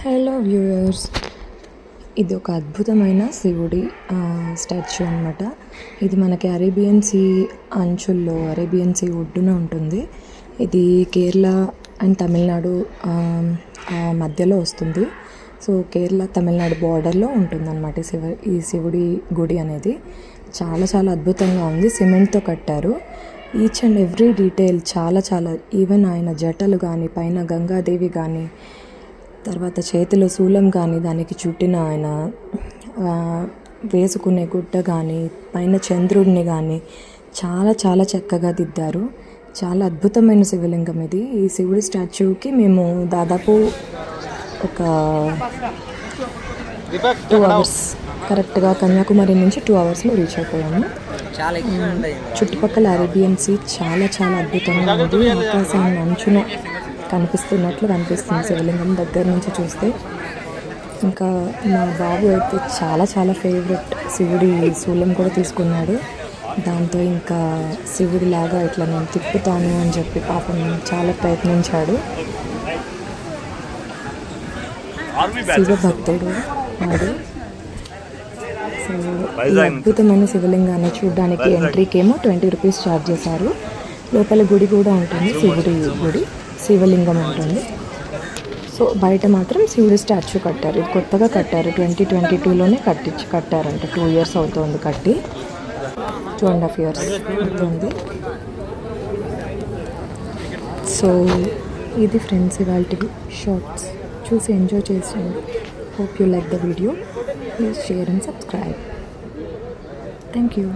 Hello viewers, ఇది ఒక అద్భుతమైన శివుడి స్టాచ్యూ అనమాట. ఇది మనకి అరేబియన్ సీ అంచుల్లో అరేబియన్ సీ ఒడ్డున ఉంటుంది. ఇది కేరళ అండ్ తమిళనాడు మధ్యలో వస్తుంది. సో కేరళ తమిళనాడు బార్డర్లో ఉంటుందన్నమాట ఈ శివుడి గుడి అనేది. చాలా చాలా అద్భుతంగా ఉంది. సిమెంట్తో కట్టారు. ఈచ్ అండ్ ఎవ్రీ డీటెయిల్ చాలా ఈవెన్ ఆయన జటలు కానీ, పైన గంగాదేవి కానీ, తర్వాత చేతిలో శూలం కానీ, దానికి చుట్టిన ఆయన వేసుకునే గుడ్డ కానీ, పైన చంద్రుడిని కానీ చాలా చక్కగా దిద్దారు. చాలా అద్భుతమైన శివలింగం ఇది. ఈ శివుడి స్టాచ్యూకి మేము దాదాపు ఒక 2 అవర్స్ కరెక్ట్గా కన్యాకుమారి నుంచి 2 అవర్స్లో రీచ్ అయిపోయాము. చుట్టుపక్కల అరేబియన్ సీ చాలా అద్భుతంగా ఉంది. ఆకాశం అంచున కనిపిస్తున్నట్లు కనిపిస్తుంది శివలింగం దగ్గర నుంచి చూస్తే. ఇంకా మా బాబు అయితే చాలా ఫేవరెట్ శివుడి శూలం కూడా తీసుకున్నాడు. దాంతో ఇంకా శివుడి లాగా ఇట్లా నేను తిప్పుతాను అని చెప్పి పాపం చాలా ప్రయత్నించాడు. శివభక్తుడు వాడు. సో ఈ అద్భుతమైన శివలింగాన్ని చూడడానికి ఎంట్రీకి ఏమో 20 రూపీస్ ఛార్జ్ చేశారు. లోపల గుడి కూడా ఉంటుంది, శివుడి గుడి, శివలింగం ఉంటుంది. సో బయట మాత్రం శివుడి స్టాచ్యూ కట్టారు. ఇది కొత్తగా కట్టారు, 2022లోనే కట్టారంట. 2 ఇయర్స్ అవుతుంది కట్టి, 2.5 ఇయర్స్ అవుతుంది. సో ఇది ఫ్రెండ్స్ ఇవాల్టి షార్ట్స్. చూసి ఎంజాయ్ చేయండి. Hope you like the video. Please share and subscribe. Thank you.